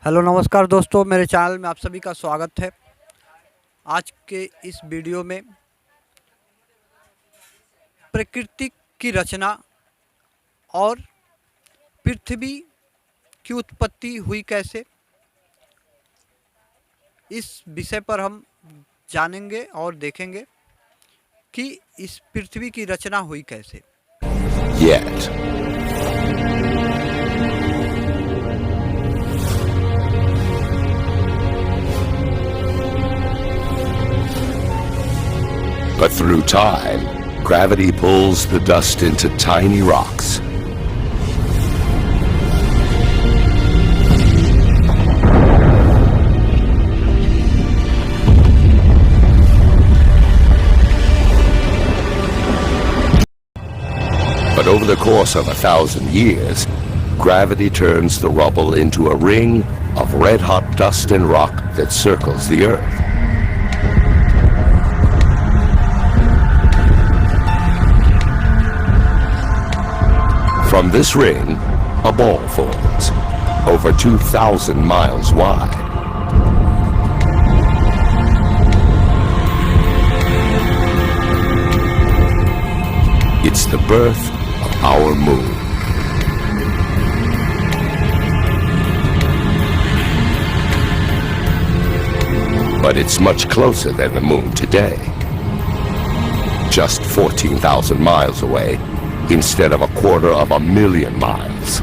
Hello नमस्कार दोस्तों, मेरे चैनल में आप सभी का स्वागत है। आज के इस वीडियो में प्रकृति की रचना और पृथ्वी की उत्पत्ति हुई कैसे, इस विषय पर हम जानेंगे और देखेंगे कि इस पृथ्वी की रचना हुई कैसे। Yet. But through time, gravity pulls the dust into tiny rocks. But over the course of 1,000 years, gravity turns the rubble into a ring of red-hot dust and rock that circles the Earth. From this ring, a ball forms, over 2,000 miles wide. It's the birth of our moon. But it's much closer than the moon today. Just 14,000 miles away, instead of 250,000 miles.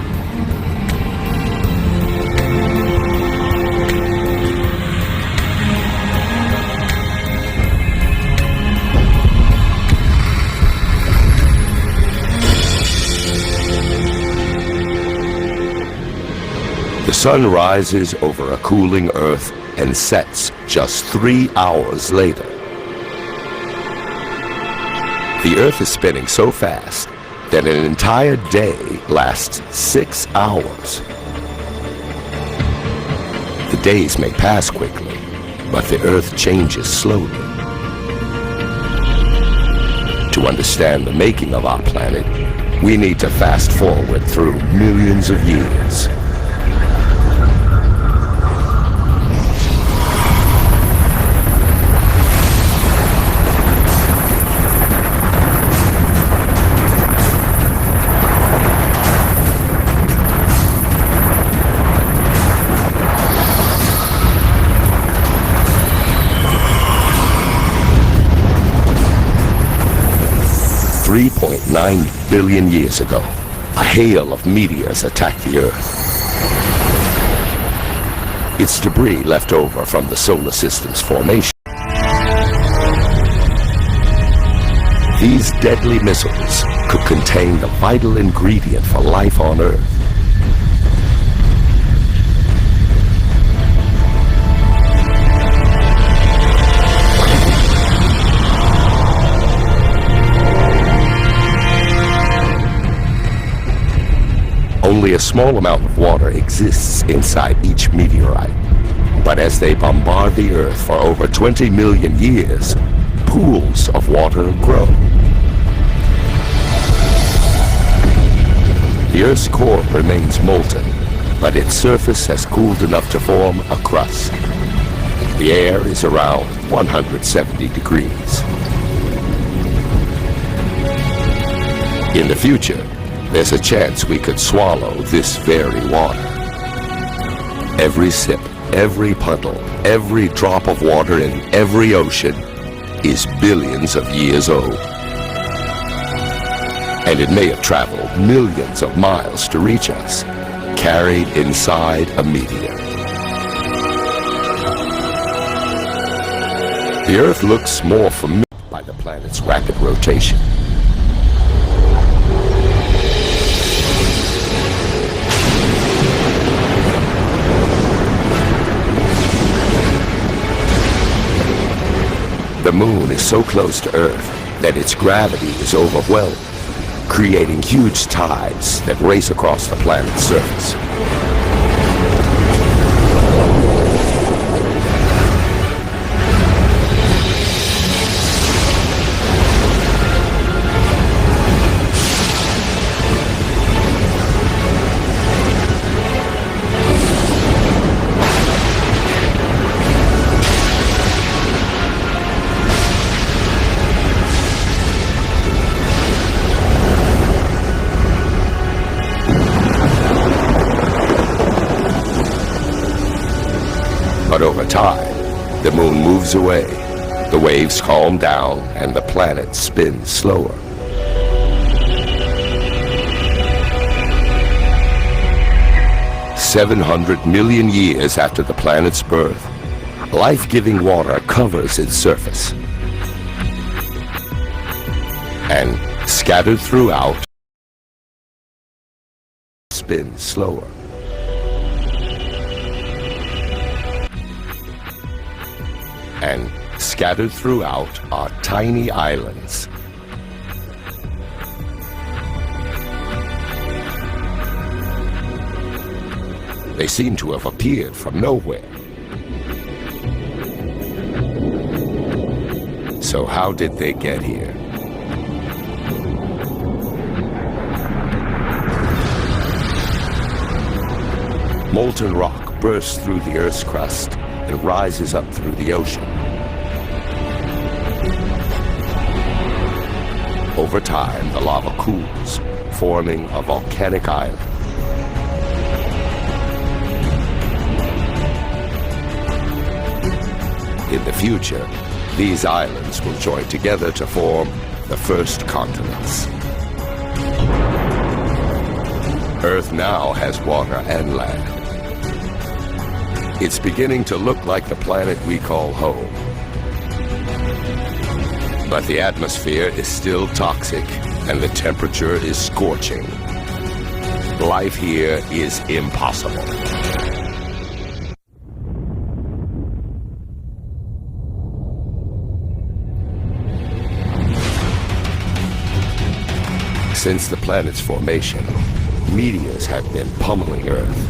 The sun rises over a cooling Earth and sets just 3 hours later. The Earth is spinning so fast that an entire day lasts 6 hours. The days may pass quickly, but the Earth changes slowly. To understand the making of our planet, we need to fast forward through millions of years. $3.9 billion years ago, a hail of meteors attacked the Earth. It's debris left over from the solar system's formation. These deadly missiles could contain the vital ingredient for life on Earth. Only a small amount of water exists inside each meteorite. But as they bombard the Earth for over 20 million years, pools of water grow. The Earth's core remains molten, but its surface has cooled enough to form a crust. The air is around 170 degrees. In the future, there's a chance we could swallow this very water. Every sip, every puddle, every drop of water in every ocean is billions of years old. And it may have traveled millions of miles to reach us, carried inside a meteor. The Earth looks more familiar by the planet's rapid rotation. The moon is so close to Earth that its gravity is overwhelming, creating huge tides that race across the planet's surface. time, the moon moves away, the waves calm down, and the planet spins slower. "700 million years after the planet's birth, life-giving water covers its surface. And scattered throughout, spins slower. And scattered throughout are tiny islands. They seem to have appeared from nowhere. So how did they get here? Molten rock bursts through the Earth's crust and rises up through the ocean. Over time, the lava cools, forming a volcanic island. In the future, these islands will join together to form the first continents. Earth now has water and land. It's beginning to look like the planet we call home. But the atmosphere is still toxic, and the temperature is scorching. Life here is impossible. Since the planet's formation, meteors have been pummeling Earth.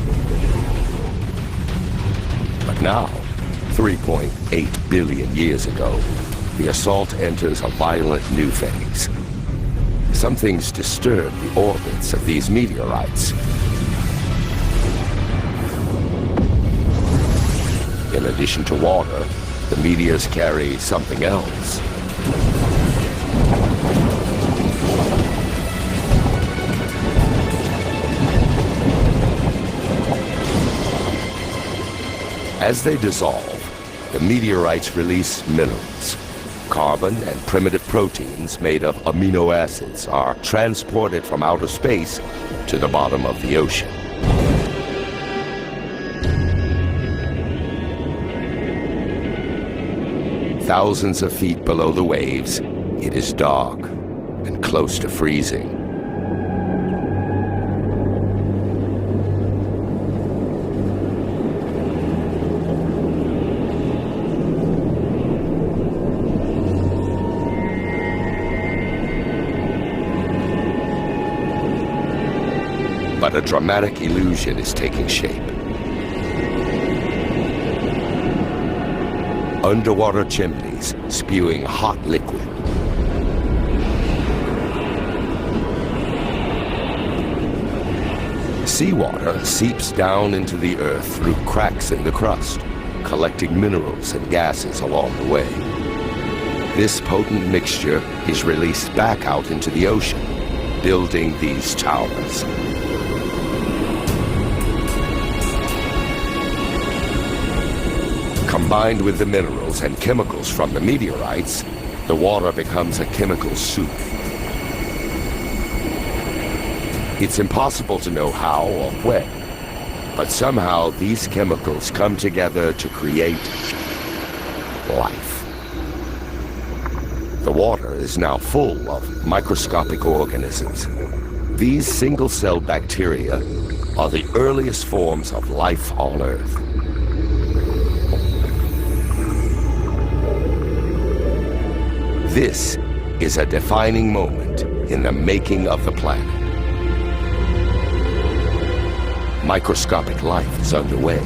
But now, 3.8 billion years ago, the assault enters a violent new phase. Some things disturb the orbits of these meteorites. In addition to water, the meteors carry something else. As they dissolve, the meteorites release minerals. Carbon and primitive proteins made of amino acids are transported from outer space to the bottom of the ocean. Thousands of feet below the waves, it is dark and close to freezing. But a dramatic illusion is taking shape. Underwater chimneys spewing hot liquid. Seawater seeps down into the earth through cracks in the crust, collecting minerals and gases along the way. This potent mixture is released back out into the ocean, building these towers. Combined with the minerals and chemicals from the meteorites, the water becomes a chemical soup. It's impossible to know how or when, but somehow these chemicals come together to create life. The water is now full of microscopic organisms. These single-cell bacteria are the earliest forms of life on Earth. This is a defining moment in the making of the planet. Microscopic life is underway.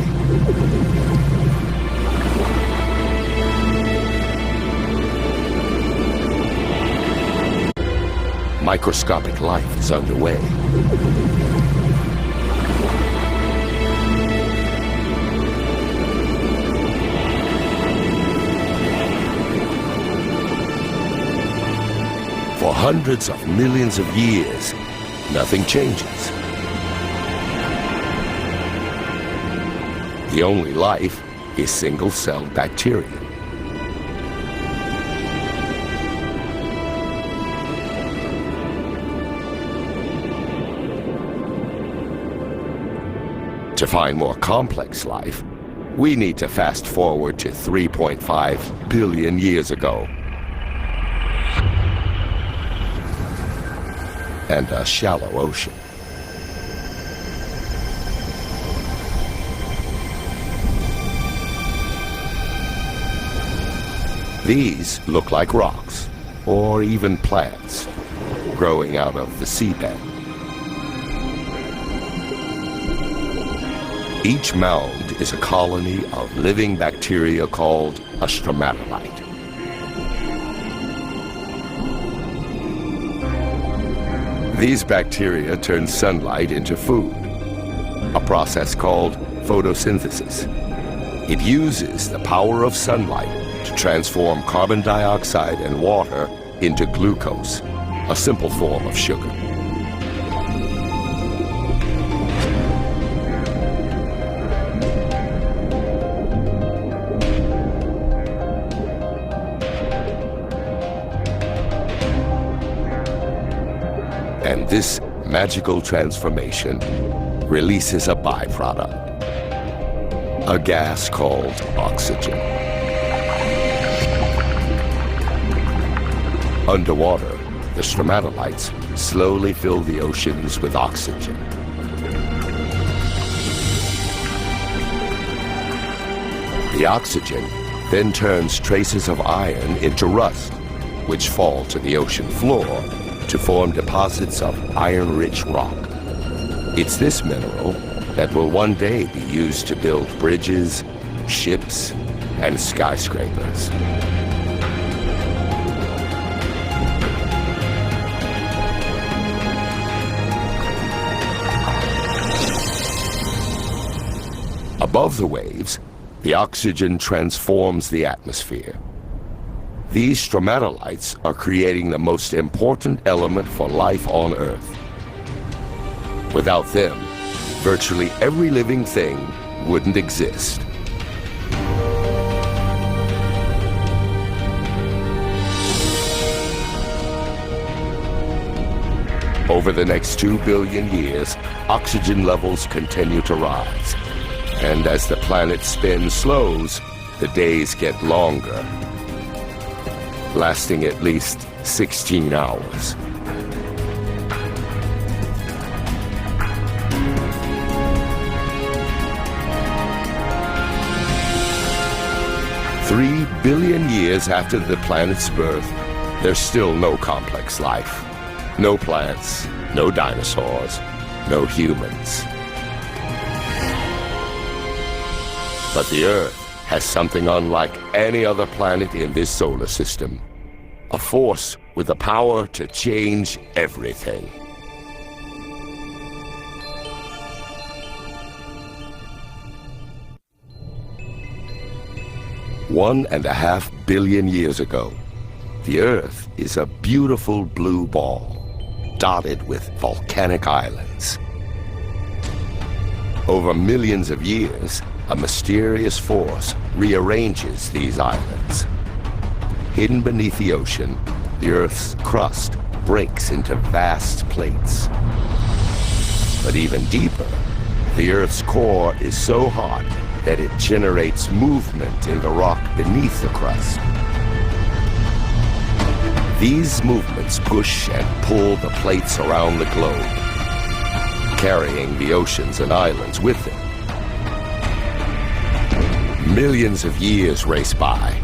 Microscopic life is underway. For hundreds of millions of years, nothing changes. The only life is single-celled bacteria. To find more complex life, we need to fast forward to 3.5 billion years ago. And a shallow ocean. These look like rocks, or even plants, growing out of the seabed. Each mound is a colony of living bacteria called a stromatolite. These bacteria turn sunlight into food, a process called photosynthesis. It uses the power of sunlight to transform carbon dioxide and water into glucose, a simple form of sugar. And this magical transformation releases a byproduct, a gas called oxygen. Underwater, the stromatolites slowly fill the oceans with oxygen. The oxygen then turns traces of iron into rust, which fall to the ocean floor to form deposits of iron-rich rock. It's this mineral that will one day be used to build bridges, ships, and skyscrapers. Above the waves, the oxygen transforms the atmosphere. These stromatolites are creating the most important element for life on Earth. Without them, virtually every living thing wouldn't exist. Over the next 2 billion years, oxygen levels continue to rise. And as the planet's spin slows, the days get longer, lasting at least 16 hours. Three billion years after the planet's birth, there's still no complex life. No plants, no dinosaurs, no humans. But the Earth has something unlike any other planet in this solar system. A force with the power to change everything. One and a half billion years ago, the Earth is a beautiful blue ball, dotted with volcanic islands. Over millions of years, a mysterious force rearranges these islands. Hidden beneath the ocean, the Earth's crust breaks into vast plates. But even deeper, the Earth's core is so hot that it generates movement in the rock beneath the crust. These movements push and pull the plates around the globe, carrying the oceans and islands with them. Millions of years race by.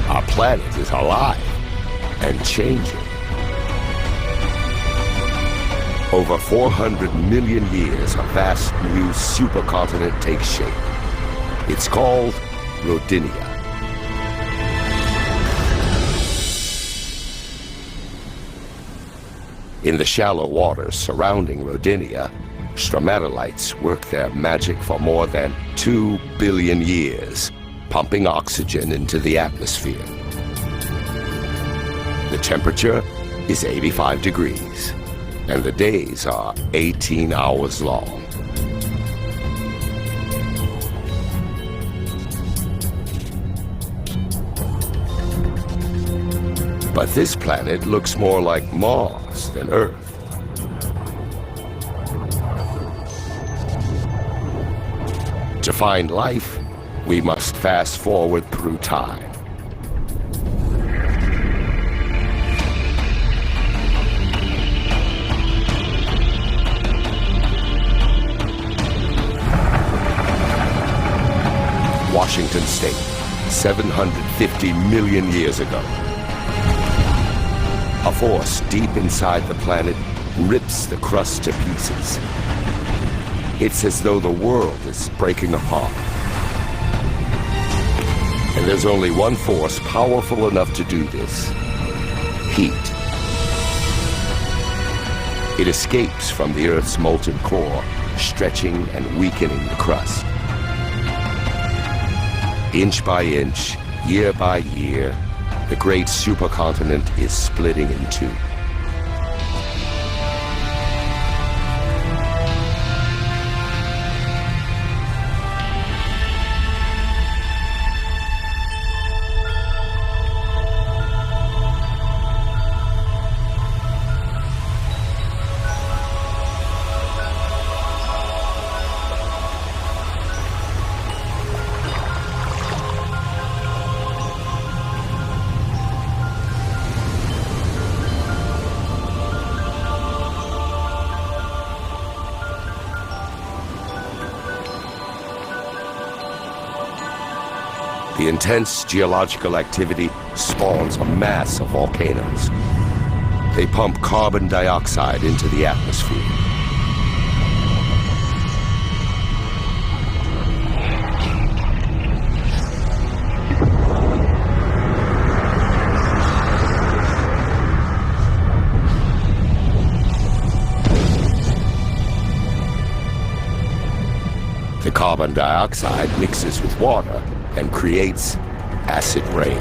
Our planet is alive and changing. Over 400 million years, a vast new supercontinent takes shape. It's called Rodinia. In the shallow waters surrounding Rodinia, stromatolites work their magic for more than 2 billion years, pumping oxygen into the atmosphere. The temperature is 85 degrees, and the days are 18 hours long. But this planet looks more like Mars than Earth. To find life, we must fast forward through time. Washington State, 750 million years ago. A force deep inside the planet rips the crust to pieces. It's as though the world is breaking apart. And there's only one force powerful enough to do this: heat. It escapes from the Earth's molten core, stretching and weakening the crust. Inch by inch, year by year, the great supercontinent is splitting in two. The intense geological activity spawns a mass of volcanoes. They pump carbon dioxide into the atmosphere. The carbon dioxide mixes with water and creates acid rain.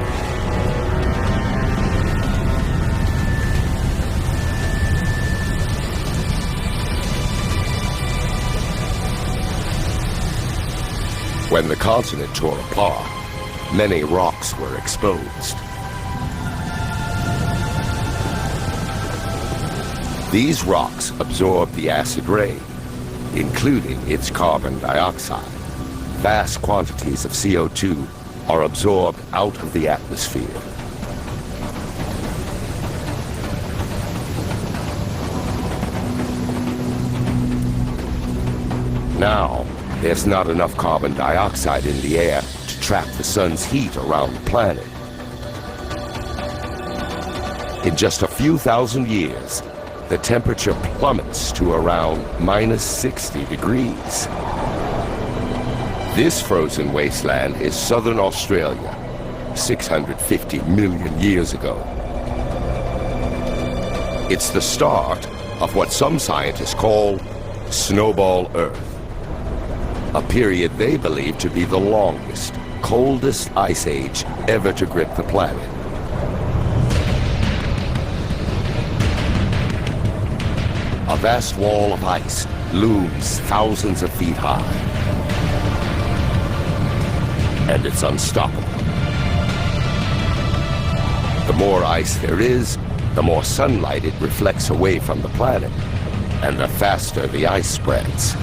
When the continent tore apart, many rocks were exposed. These rocks absorb the acid rain, including its carbon dioxide. Vast quantities of CO2 are absorbed out of the atmosphere. Now, there's not enough carbon dioxide in the air to trap the sun's heat around the planet. In just a few thousand years, the temperature plummets to around -60 degrees. This frozen wasteland is southern Australia, 650 million years ago. It's the start of what some scientists call Snowball Earth, a period they believe to be the longest, coldest ice age ever to grip the planet. A vast wall of ice looms thousands of feet high. And it's unstoppable. The more ice there is, the more sunlight it reflects away from the planet, and the faster the ice spreads.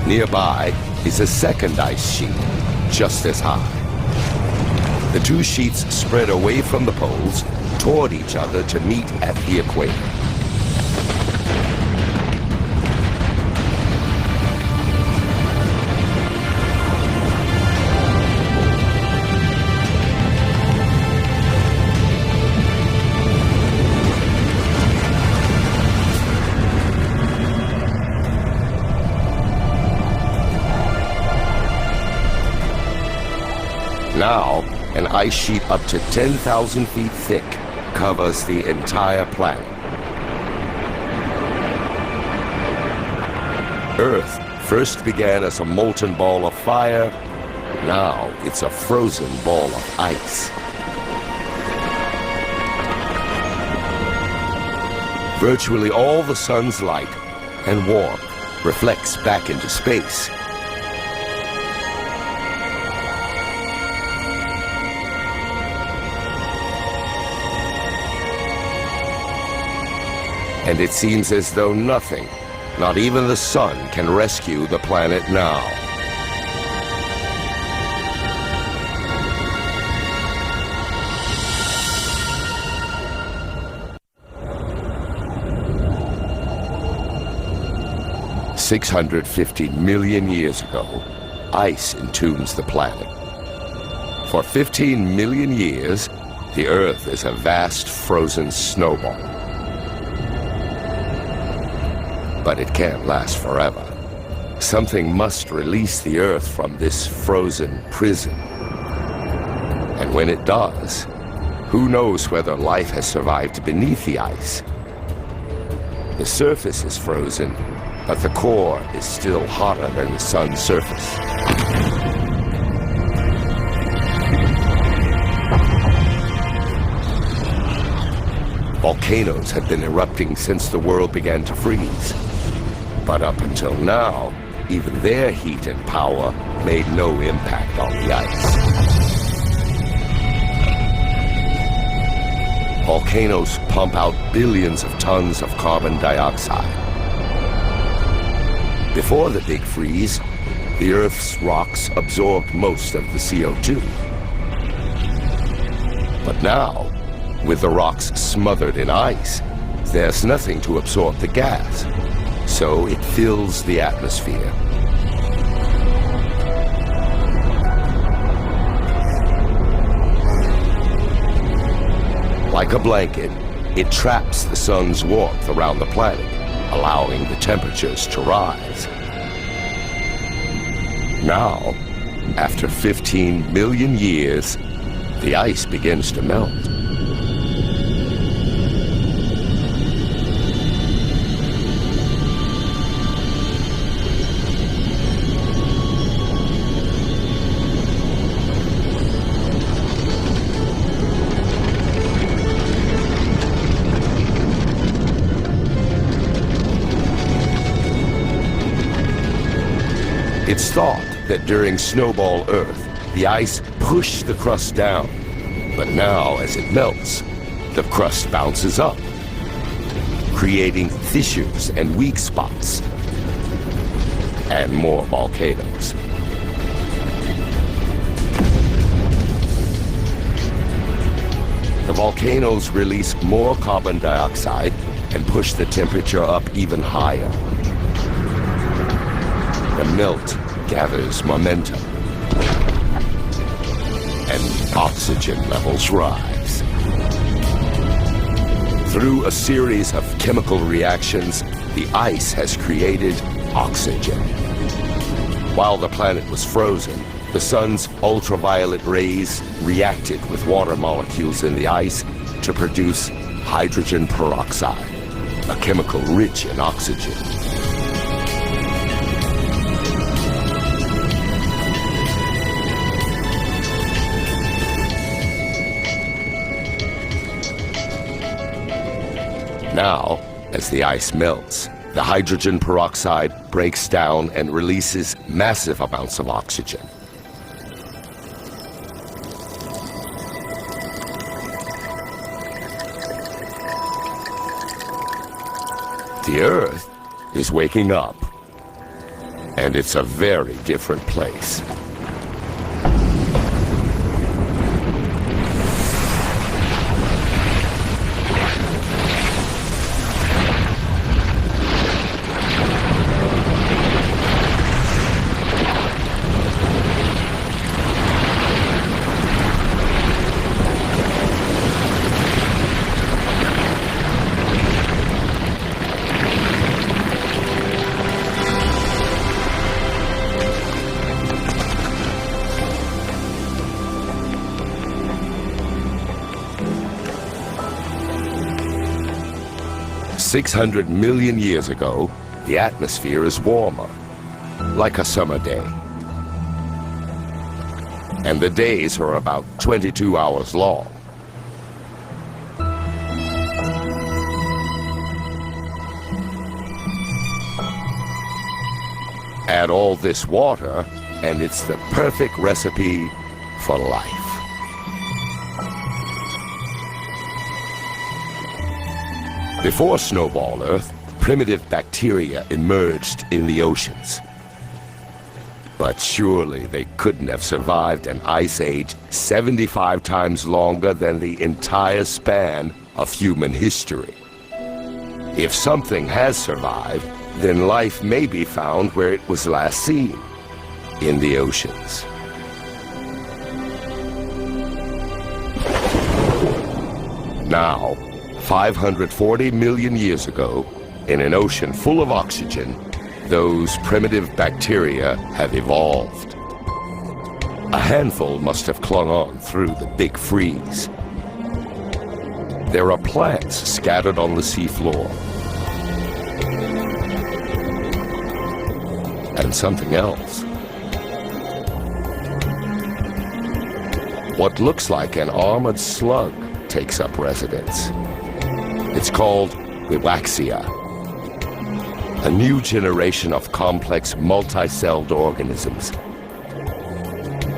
Nearby is a second ice sheet, just as high. The two sheets spread away from the poles toward each other to meet at the equator. Now, an ice sheet up to 10,000 feet thick covers the entire planet. Earth first began as a molten ball of fire. Now it's a frozen ball of ice. Virtually all the sun's light and warmth reflects back into space. And it seems as though nothing, not even the sun, can rescue the planet now. $650 million years ago, ice entombs the planet. For 15 million years, the Earth is a vast frozen snowball. But it can't last forever. Something must release the Earth from this frozen prison. And when it does, who knows whether life has survived beneath the ice? The surface is frozen, but the core is still hotter than the sun's surface. Volcanoes have been erupting since the world began to freeze. But up until now, even their heat and power made no impact on the ice. Volcanoes pump out billions of tons of carbon dioxide. Before the Big Freeze, the Earth's rocks absorbed most of the CO2. But now, with the rocks smothered in ice, there's nothing to absorb the gas, so it fills the atmosphere. Like a blanket, it traps the sun's warmth around the planet, allowing the temperatures to rise. Now, after 15 million years, the ice begins to melt. It's thought that during Snowball Earth, the ice pushed the crust down. But now, as it melts, the crust bounces up, creating fissures and weak spots, and more volcanoes. The volcanoes release more carbon dioxide and push the temperature up even higher. The melt gathers momentum, and oxygen levels rise. Through a series of chemical reactions, the ice has created oxygen. While the planet was frozen, the sun's ultraviolet rays reacted with water molecules in the ice to produce hydrogen peroxide, a chemical rich in oxygen. Now, as the ice melts, the hydrogen peroxide breaks down and releases massive amounts of oxygen. The Earth is waking up, and it's a very different place. $600 million years ago, the atmosphere is warmer, like a summer day. And the days are about 22 hours long. Add all this water, and it's the perfect recipe for life. Before Snowball Earth, primitive bacteria emerged in the oceans. But surely they couldn't have survived an ice age 75 times longer than the entire span of human history. If something has survived, then life may be found where it was last seen, in the oceans. Now, 540 million years ago, in an ocean full of oxygen, those primitive bacteria have evolved. A handful must have clung on through the big freeze. There are plants scattered on the seafloor. And something else. What looks like an armored slug takes up residence. It's called Wiwaxia, a new generation of complex multi-celled organisms.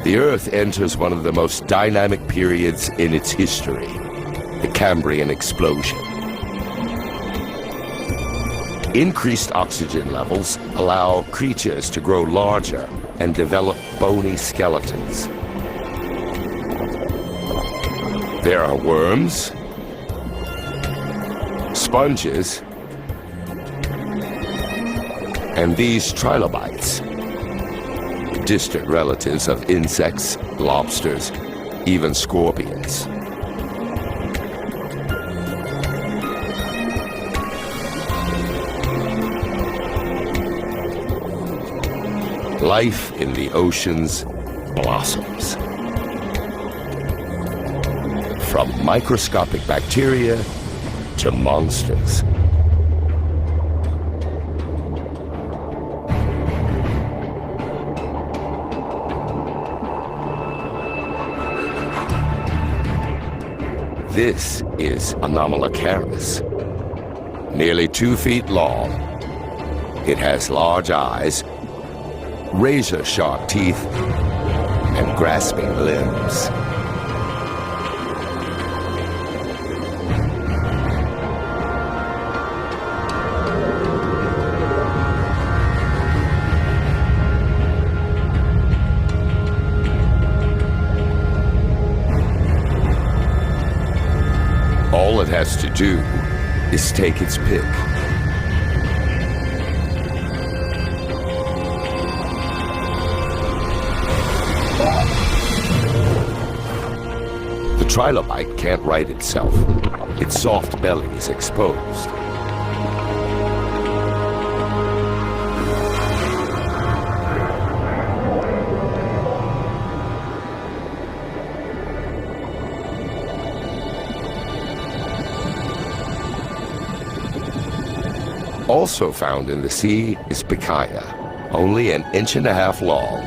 The Earth enters one of the most dynamic periods in its history, the Cambrian explosion. Increased oxygen levels allow creatures to grow larger and develop bony skeletons. There are worms, sponges, and these trilobites, distant relatives of insects, lobsters, even scorpions. Life in the oceans blossoms. From microscopic bacteria to monsters. This is Anomalocaris, nearly 2 feet long. It has large eyes, razor-sharp teeth, and grasping limbs. All it has to do is take its pick. The trilobite can't right itself. Its soft belly is exposed. Also found in the sea is bataya, only 1.5 inches long.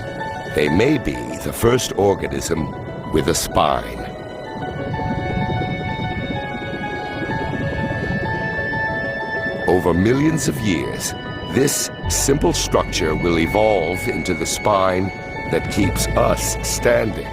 They may be the first organism with a spine. Over millions of years, this simple structure will evolve into the spine that keeps us standing.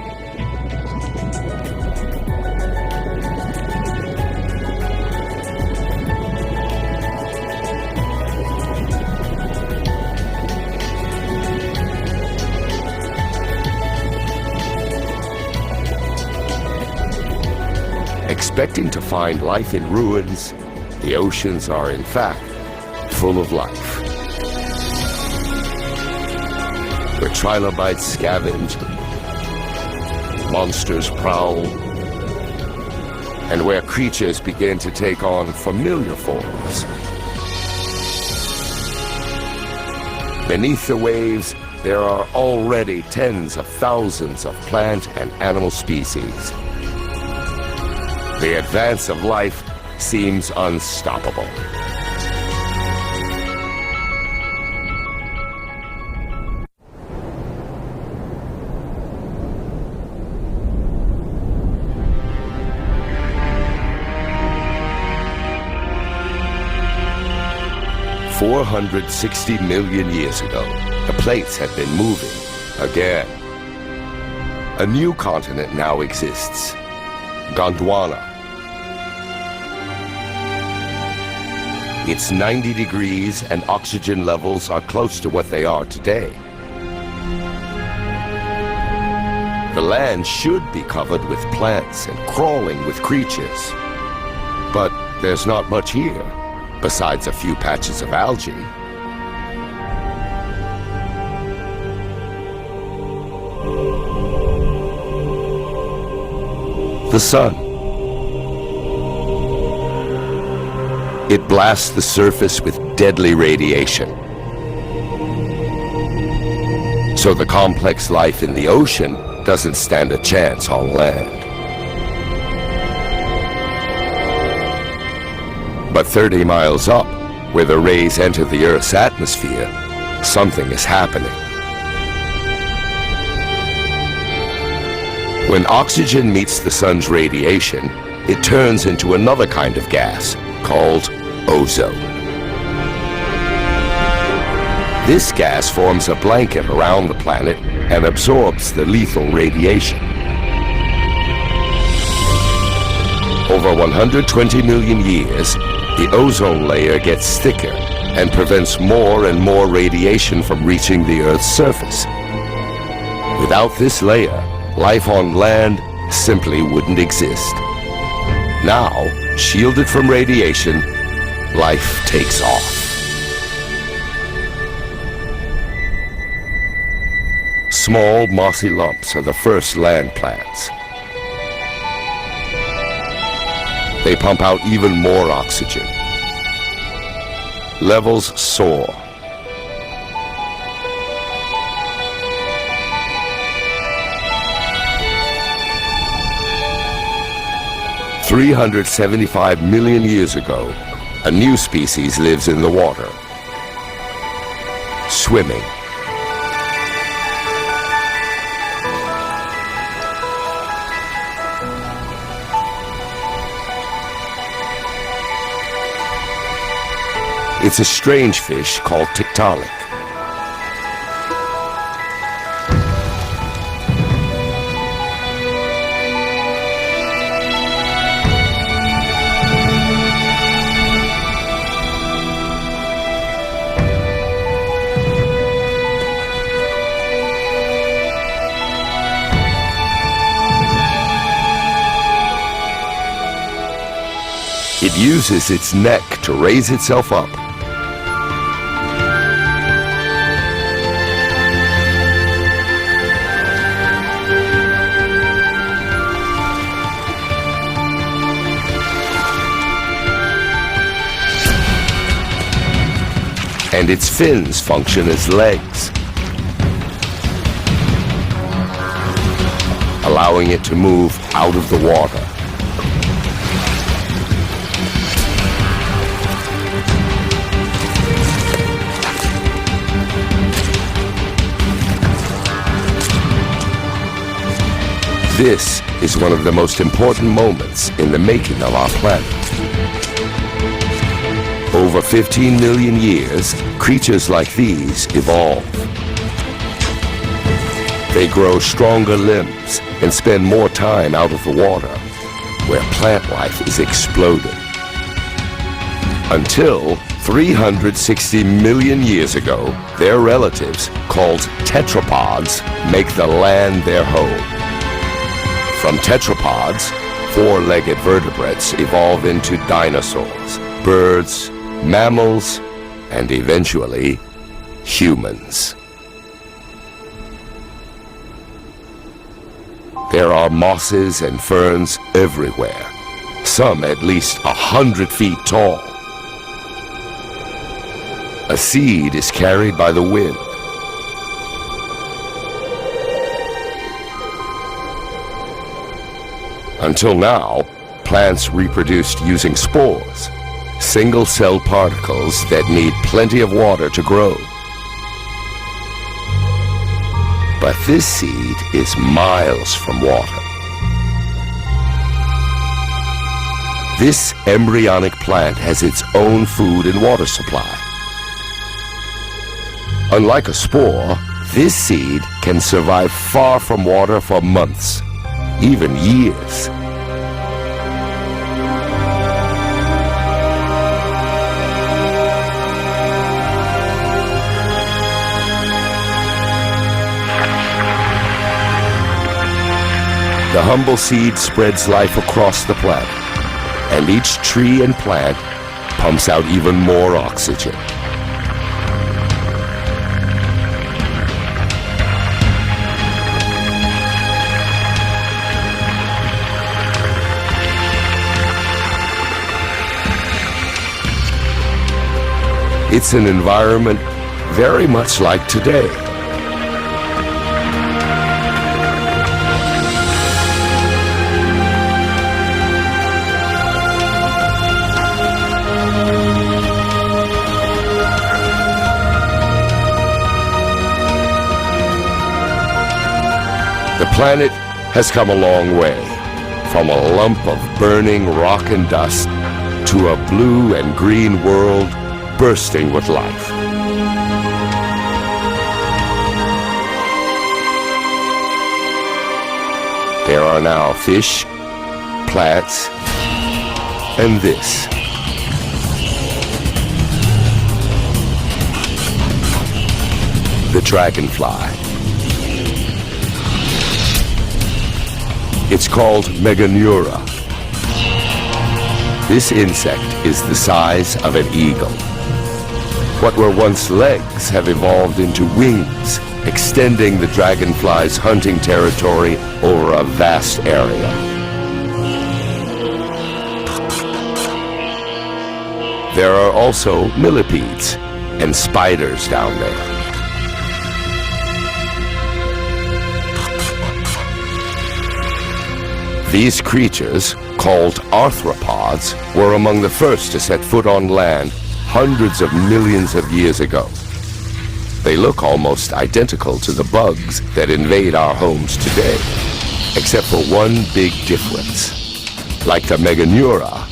Expecting to find life in ruins, the oceans are in fact full of life. Where trilobites scavenge, monsters prowl, and where creatures begin to take on familiar forms. Beneath the waves, there are already tens of thousands of plant and animal species. The advance of life seems unstoppable. $460 million years ago, the plates had been moving again. A new continent now exists, Gondwana. It's 90 degrees and oxygen levels are close to what they are today. The land should be covered with plants and crawling with creatures. But there's not much here, besides a few patches of algae. The sun. It blasts the surface with deadly radiation. So the complex life in the ocean doesn't stand a chance on land. But 30 miles up, where the rays enter the Earth's atmosphere, something is happening. When oxygen meets the sun's radiation, it turns into another kind of gas called ozone. This gas forms a blanket around the planet and absorbs the lethal radiation. Over 120 million years, the ozone layer gets thicker and prevents more and more radiation from reaching the Earth's surface. Without this layer, life on land simply wouldn't exist. Now, shielded from radiation, life takes off. Small mossy lumps are the first land plants. They pump out even more oxygen. Levels soar. $375 million years ago, a new species lives in the water. Swimming. It's a strange fish called tiktaalik. It uses its neck to raise itself up. And its fins function as legs, allowing it to move out of the water. This is one of the most important moments in the making of our planet. Over 15 million years, creatures like these evolve. They grow stronger limbs and spend more time out of the water, where plant life is exploding. Until 360 million years ago, their relatives, called tetrapods, make the land their home. From tetrapods, four-legged vertebrates evolve into dinosaurs, birds, mammals, and eventually, humans. There are mosses and ferns everywhere, some at least 100 feet tall. A seed is carried by the wind. Until now, plants reproduced using spores, single-celled particles that need plenty of water to grow. But this seed is miles from water. This embryonic plant has its own food and water supply. Unlike a spore, this seed can survive far from water for months, even years. the humble seed spreads life across the planet, and each tree and plant pumps out even more oxygen. It's an environment very much like today. The planet has come a long way, from a lump of burning rock and dust to a blue and green world bursting with life. There are now fish, plants, and this. The dragonfly. It's called Meganura. This insect is the size of an eagle. What were once legs have evolved into wings, extending the dragonfly's hunting territory over a vast area. There are also millipedes and spiders down there. These creatures, called arthropods, were among the first to set foot on land hundreds of millions of years ago. They look almost identical to the bugs that invade our homes today, except for one big difference. Like the Meganura,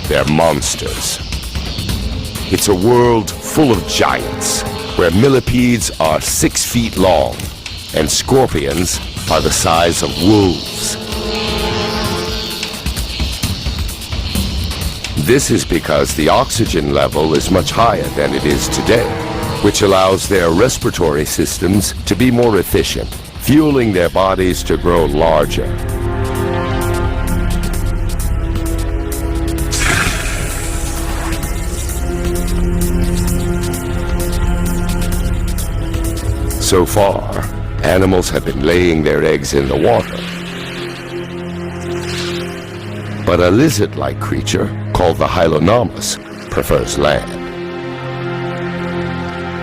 they're monsters. It's a world full of giants, where millipedes are 6 feet long, and scorpions are the size of wolves. This is because the oxygen level is much higher than it is today, which allows their respiratory systems to be more efficient, fueling their bodies to grow larger. So far, animals have been laying their eggs in the water. But a lizard-like creature called the Hylonomus prefers land.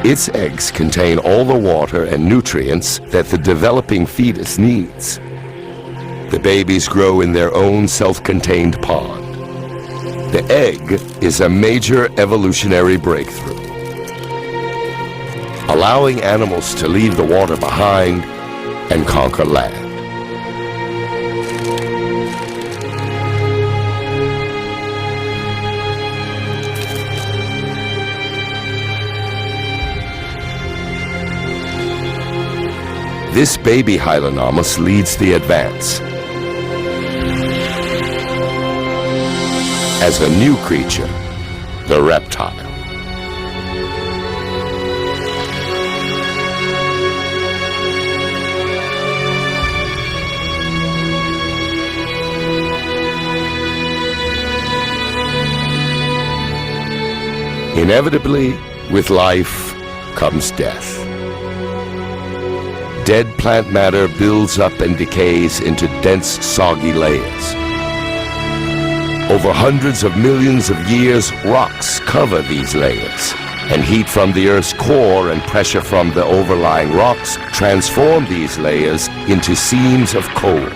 Its eggs contain all the water and nutrients that the developing fetus needs. The babies grow in their own self-contained pond. The egg is a major evolutionary breakthrough, allowing animals to leave the water behind and conquer land. This baby Hylonomus leads the advance. As a new creature, the reptile. Inevitably, with life comes death. Dead plant matter builds up and decays into dense, soggy layers. Over hundreds of millions of years, rocks cover these layers, and heat from the Earth's core and pressure from the overlying rocks transform these layers into seams of coal.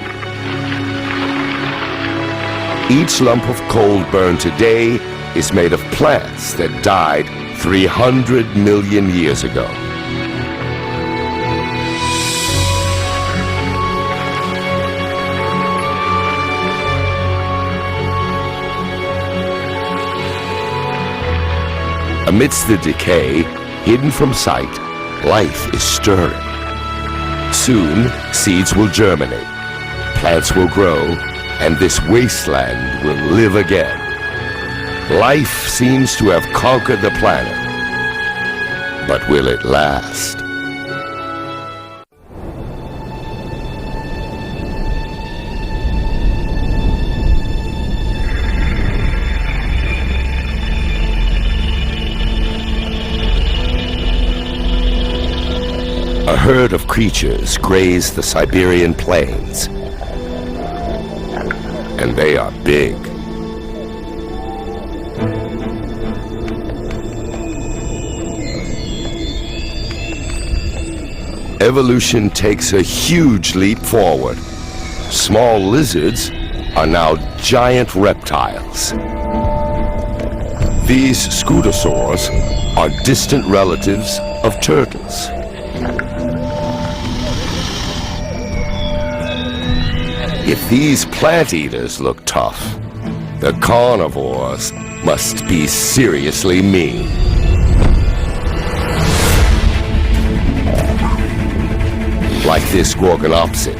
Each lump of coal burned today is made of plants that died 300 million years ago. Amidst the decay, hidden from sight, life is stirring. Soon, seeds will germinate, plants will grow, and this wasteland will live again. Life seems to have conquered the planet, but will it last? herd of creatures graze the Siberian plains. And they are big. Evolution takes a huge leap forward. Small lizards are now giant reptiles. These Dinosaurs are distant relatives of turtles. If these plant eaters look tough, the carnivores must be seriously mean. Like this Gorgonopsid,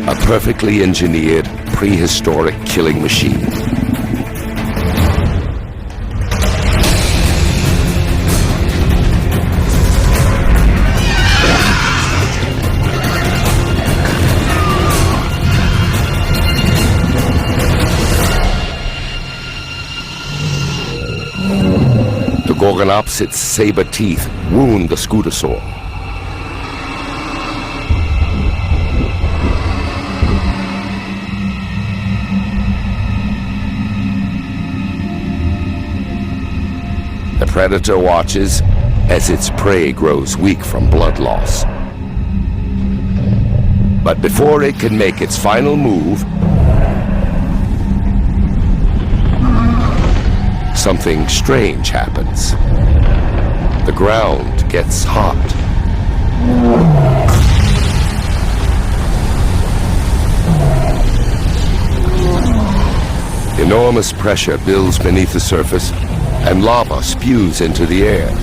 a perfectly engineered prehistoric killing machine. The Gorgonopsid's saber teeth wound the Scutosaur. The predator watches as its prey grows weak from blood loss. But before it can make its final move, something strange happens. The ground gets hot. Enormous pressure builds beneath the surface, and lava spews into the air.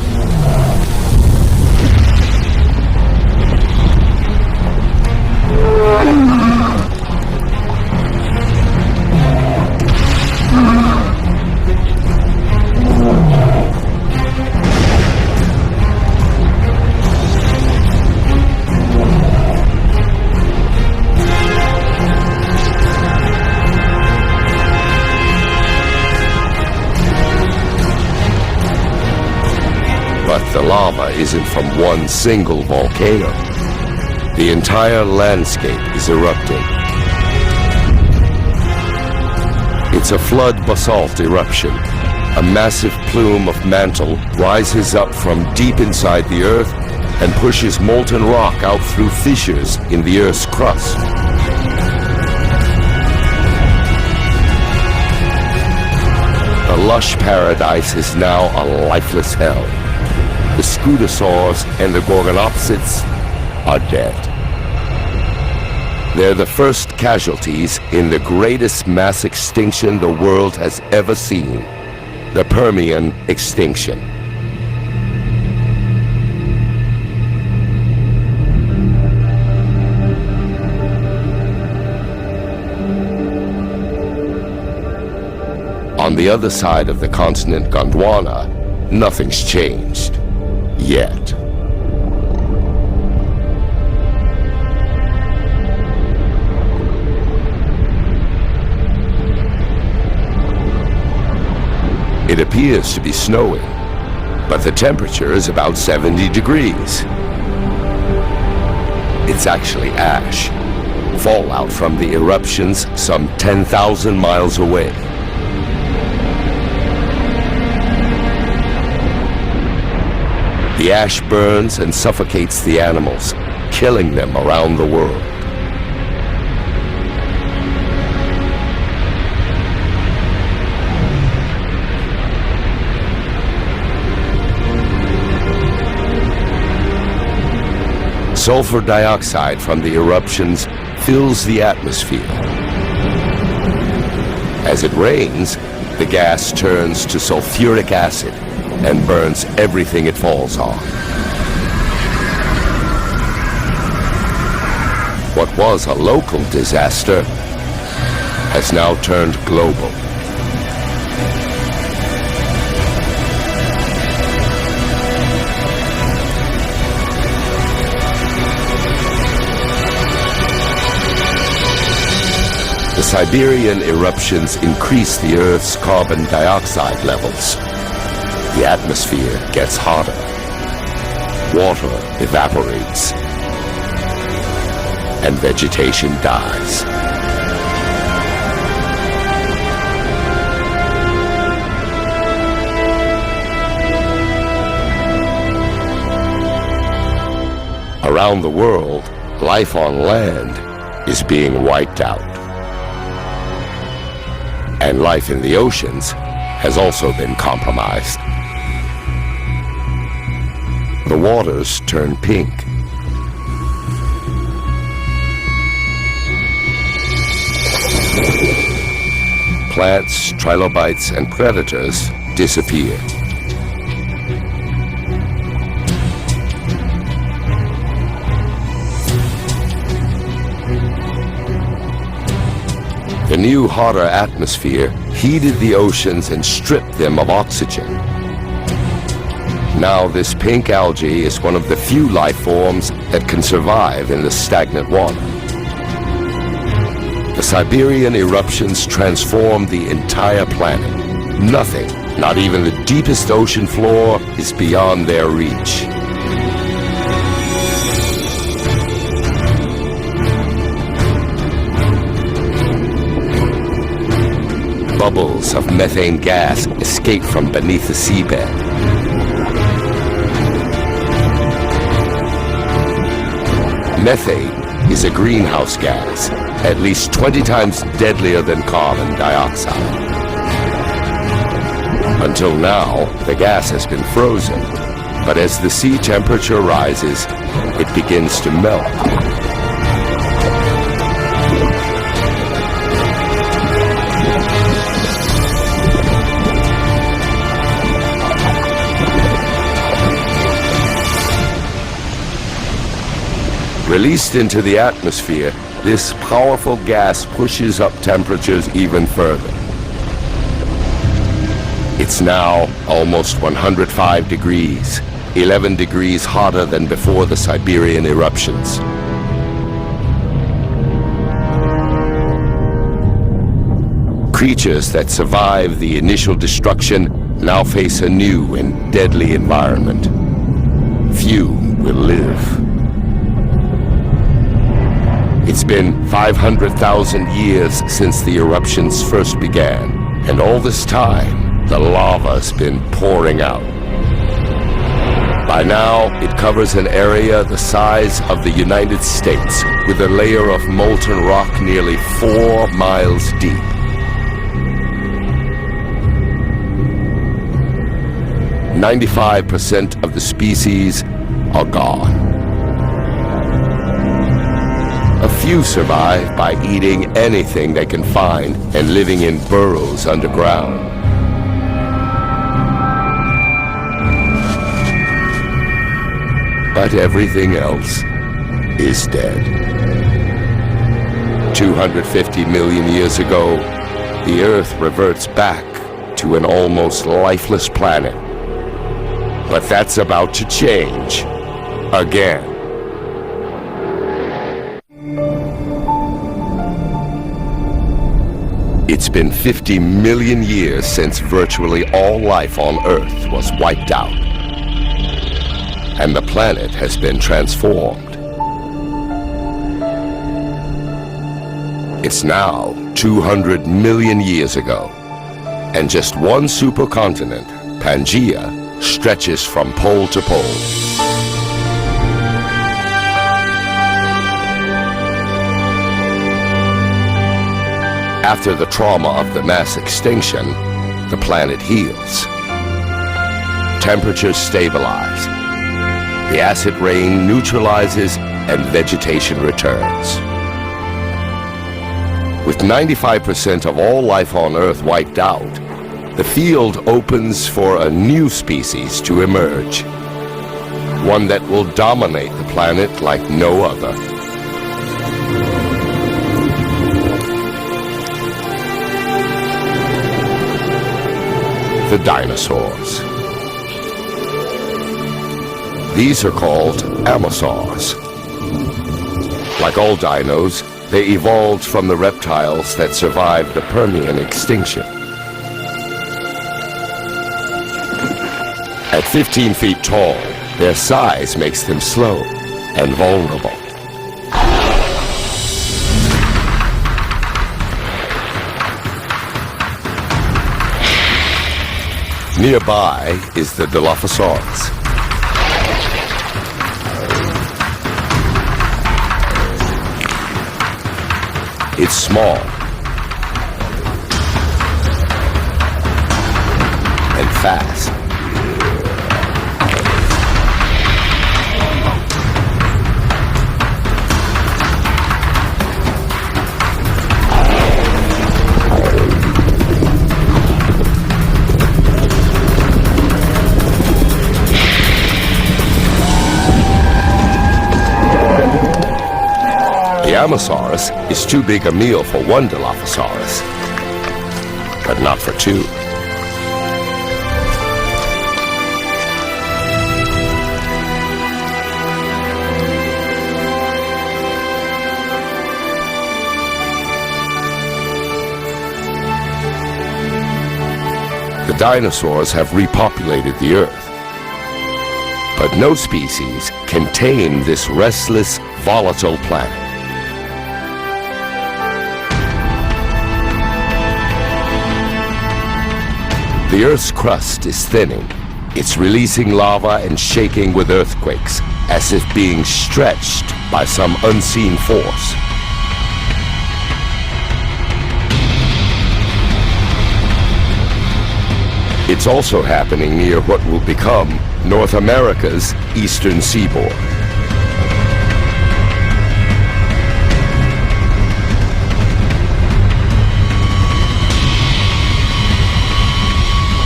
But the lava isn't from one single volcano. The entire landscape is erupting. It's a flood basalt eruption. A massive plume of mantle rises up from deep inside the earth and pushes molten rock out through fissures in the earth's crust. The lush paradise is now a lifeless hell. The Scutosaurs and the Gorgonopsids are dead. They're the first casualties in the greatest mass extinction the world has ever seen, the Permian extinction. On the other side of the continent Gondwana, nothing's changed. Yet. It appears to be snowing, but the temperature is about 70 degrees. It's actually ash, fallout from the eruptions some 10,000 miles away. The ash burns and suffocates the animals, killing them around the world. Sulfur dioxide from the eruptions fills the atmosphere. As it rains, the gas turns to sulfuric acid and burns everything it falls on. What was a local disaster has now turned global. The Siberian eruptions increase the Earth's carbon dioxide levels. The atmosphere gets hotter. water evaporates, and vegetation dies. Around the world, life on land is being wiped out. And life in the oceans has also been compromised. The waters turn pink. Plants, trilobites, and predators disappear. The new, hotter atmosphere heated the oceans and stripped them of oxygen. Now this pink algae is one of the few life forms that can survive in the stagnant water. The Siberian eruptions transformed the entire planet. Nothing, not even the deepest ocean floor, is beyond their reach. Bubbles of methane gas escape from beneath the seabed. Methane is a greenhouse gas, at least 20 times deadlier than carbon dioxide. Until now, the gas has been frozen, but as the sea temperature rises, it begins to melt. Released into the atmosphere, this powerful gas pushes up temperatures even further. It's now almost 105 degrees, 11 degrees hotter than before the Siberian eruptions. Creatures that survived the initial destruction now face a new and deadly environment. Few will live. It's been 500,000 years since the eruptions first began, and all this time, the lava's been pouring out. By now, it covers an area the size of the United States, with a layer of molten rock nearly 4 miles deep. "95% of the species are gone. A few survive by eating anything they can find and living in burrows underground. But everything else is dead. 250 million years ago, the Earth reverts back to an almost lifeless planet. But that's about to change again. It's been 50 million years since virtually all life on Earth was wiped out, and the planet has been transformed. It's now 200 million years ago, and just one supercontinent, Pangaea, stretches from pole to pole. After the trauma of the mass extinction, the planet heals. Temperatures stabilize. The acid rain neutralizes and vegetation returns. With 95% of all life on Earth wiped out, the field opens for a new species to emerge. One that will dominate the planet like no other. The dinosaurs. These are called Dinosaurs. Like all dinos, they evolved from the reptiles that survived the Permian extinction. At 15 feet tall, Their size makes them slow and vulnerable. Nearby is the Dilophosaurus. It's small and fast. The Amosaurus is too big a meal for one Dilophosaurus, but not for two. The dinosaurs have repopulated the Earth, but no species can tame this restless, volatile planet. The Earth's crust is thinning. It's releasing lava and shaking with earthquakes, as if being stretched by some unseen force. It's also happening near what will become North America's eastern seaboard.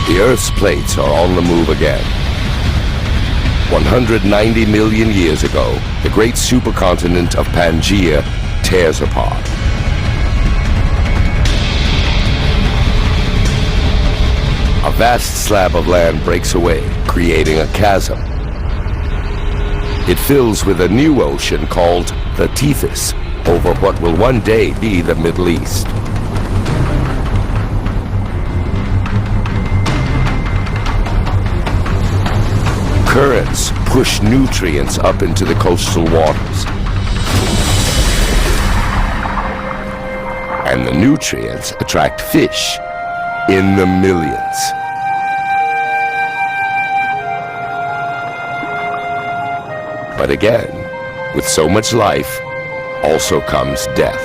The Earth's plates are on the move again. 190 million years ago, the great supercontinent of Pangaea tears apart. A vast slab of land breaks away, creating a chasm. It fills with a new ocean called the Tethys, over what will one day be the Middle East. Currents push nutrients up into the coastal waters. And the nutrients attract fish in the millions. But again, with so much life, also comes death.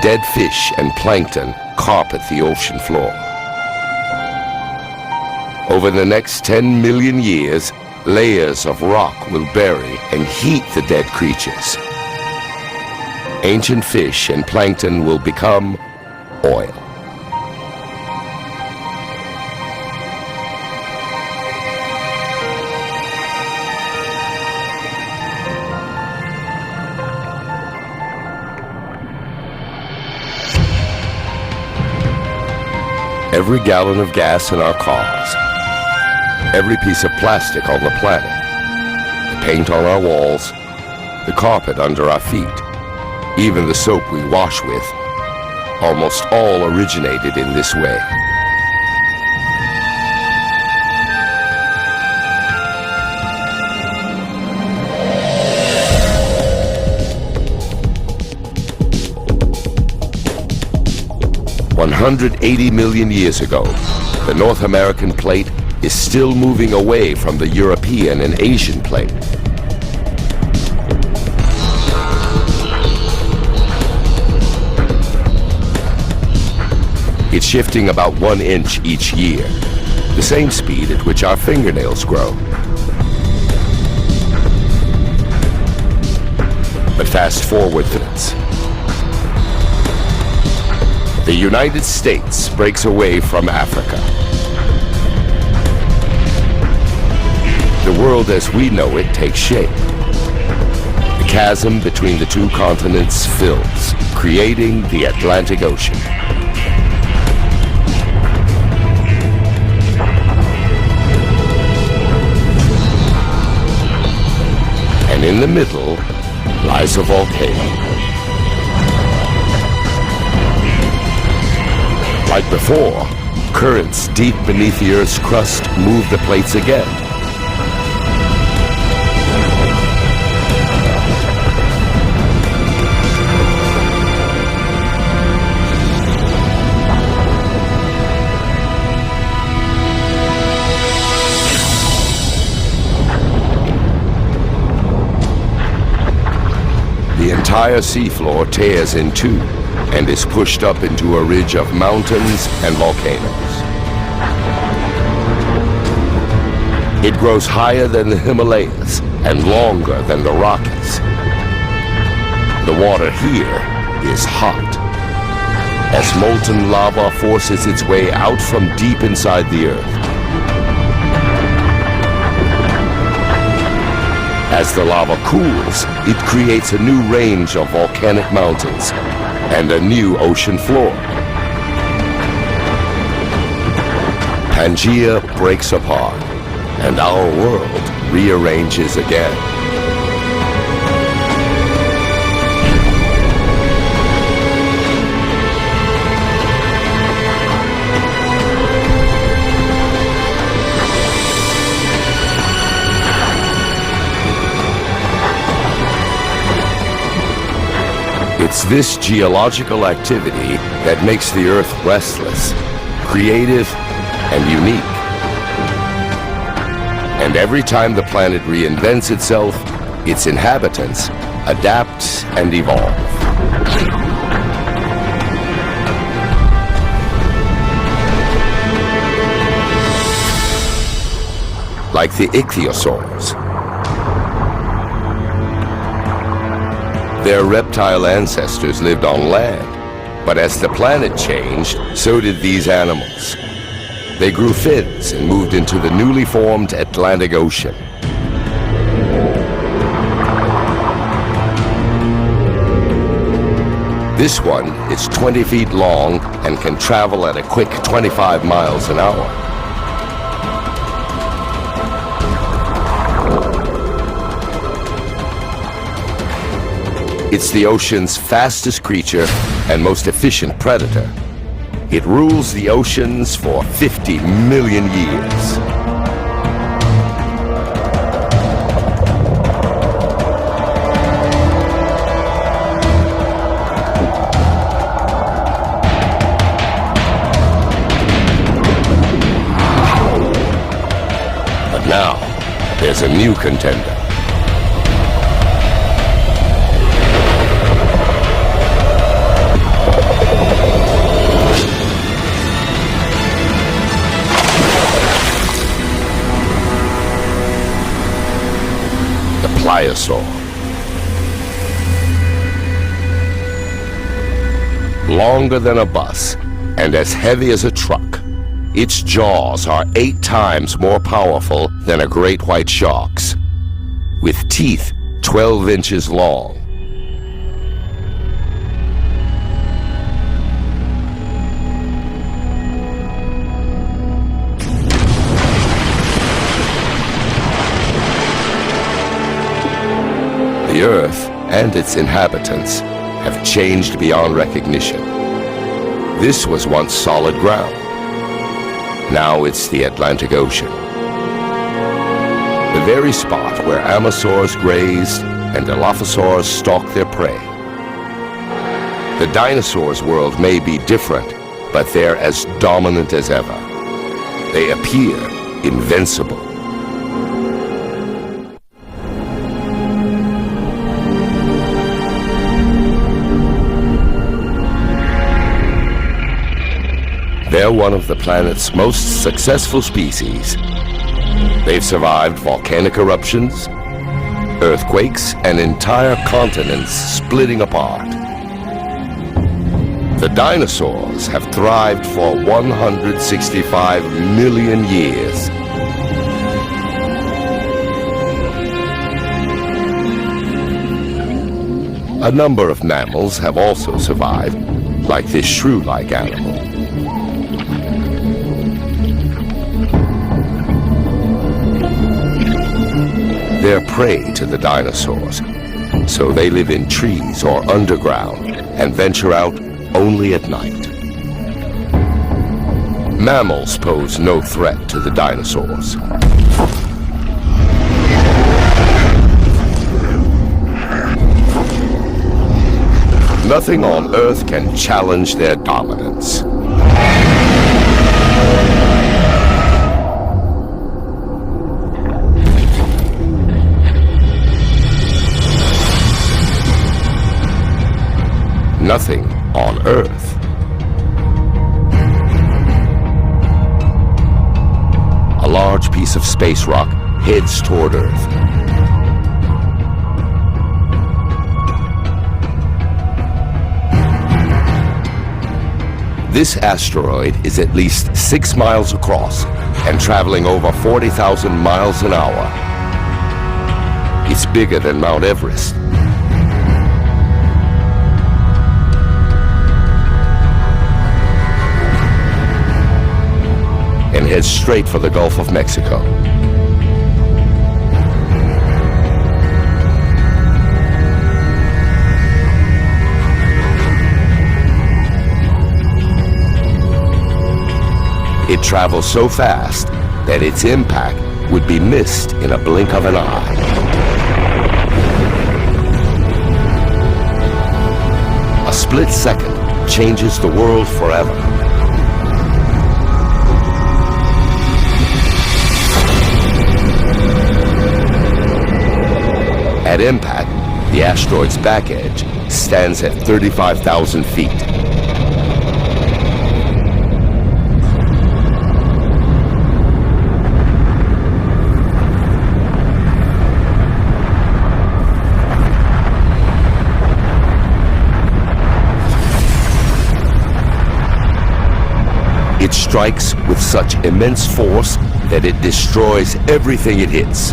Dead fish and plankton carpet the ocean floor. Over the next 10 million years, layers of rock will bury and heat the dead creatures. Ancient fish and plankton will become oil. Every gallon of gas in our cars, every piece of plastic on the planet, the paint on our walls, the carpet under our feet, even the soap we wash with, almost all originated in this way. $180 million years ago, the North American plate is still moving away from the European and Asian plate. It's shifting about 1 inch each year, the same speed at which our fingernails grow. But fast forward minutes. The United States breaks away from Africa. The world as we know it takes shape. The chasm between the two continents fills, creating the Atlantic Ocean. And in the middle lies a volcano. Like before, Currents deep beneath the Earth's crust move the plates again. The entire seafloor tears in two and is pushed up into a ridge of mountains and volcanoes. It grows higher than the Himalayas and longer than the Rockies. The water here is hot, as molten lava forces its way out from deep inside the Earth. As the lava cools, it creates a new range of volcanic mountains and a new ocean floor. Pangaea breaks apart, and our world rearranges again. It's this geological activity that makes the Earth restless, creative, and unique. And every time the planet reinvents itself, its inhabitants adapt and evolve. Like the ichthyosaurs. Their reptile ancestors lived on land, but as the planet changed, so did these animals. They grew fins and moved into the newly formed Atlantic Ocean. This one is 20 feet long and can travel at a quick 25 miles an hour. It's the ocean's fastest creature and most efficient predator. It rules the oceans for 50 million years. But now, there's a new contender. Pliosaur. Longer than a bus and as heavy as a truck, its jaws are 8 times more powerful than a great white shark's, with teeth 12 inches long. The Earth and its inhabitants have changed beyond recognition. This was once solid ground. Now it's the Atlantic Ocean. The very spot where Amazons grazed and Dilophosaurs stalked their prey. The dinosaurs' world may be different, but they're as dominant as ever. They appear invincible. They're one of the planet's most successful species. They've survived volcanic eruptions, earthquakes, and entire continents splitting apart. The dinosaurs have thrived for 165 million years. A number of mammals have also survived, like this shrew-like animal. They're prey to the dinosaurs, so they live in trees or underground and venture out only at night. Mammals pose no threat to the dinosaurs. Nothing on Earth can challenge their dominance. Nothing on Earth. A large piece of space rock heads toward Earth. This asteroid is at least 6 miles across and traveling over 40,000 miles an hour. It's bigger than Mount Everest. And heads straight for the Gulf of Mexico. It travels so fast that its impact would be missed in a blink of an eye. A split second changes the world forever. At impact, the asteroid's back edge stands at 35,000 feet. It strikes with such immense force that it destroys everything it hits.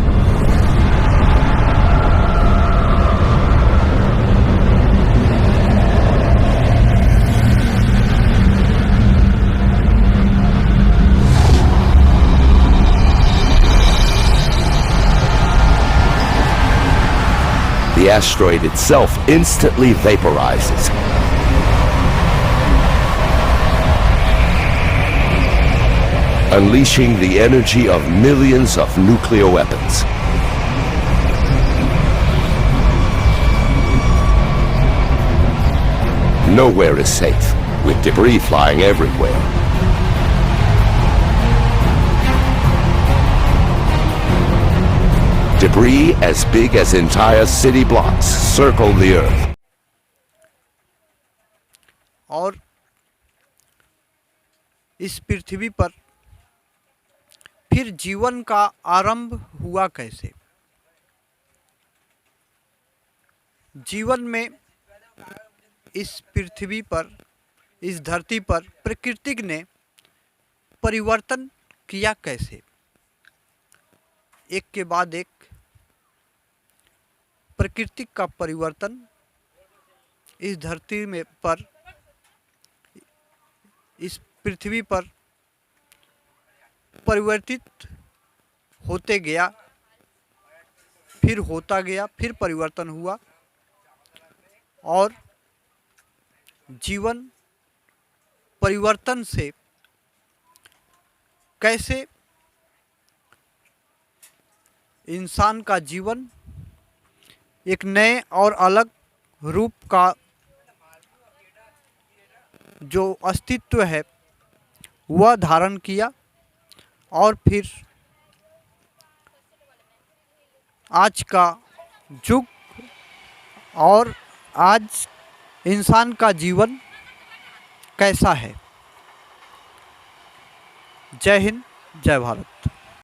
The asteroid itself instantly vaporizes. Unleashing the energy of millions of nuclear weapons. Nowhere is safe, with debris flying everywhere. Debris as big as entire city blocks circle the Earth. और इस पृथ्वी पर फिर जीवन का आरंभ हुआ कैसे? जीवन में इस पृथ्वी पर, इस धरती पर प्रकृति ने परिवर्तन किया कैसे? एक के बाद एक प्रकृति का परिवर्तन इस धरती में पर, इस पृथ्वी पर परिवर्तित होते गया, फिर होता गया, फिर परिवर्तन हुआ और जीवन परिवर्तन से कैसे इंसान का जीवन एक नए और अलग रूप का जो अस्तित्व है वह धारण किया और फिर आज का युग और आज इंसान का जीवन कैसा है। जय हिंद, जय भारत।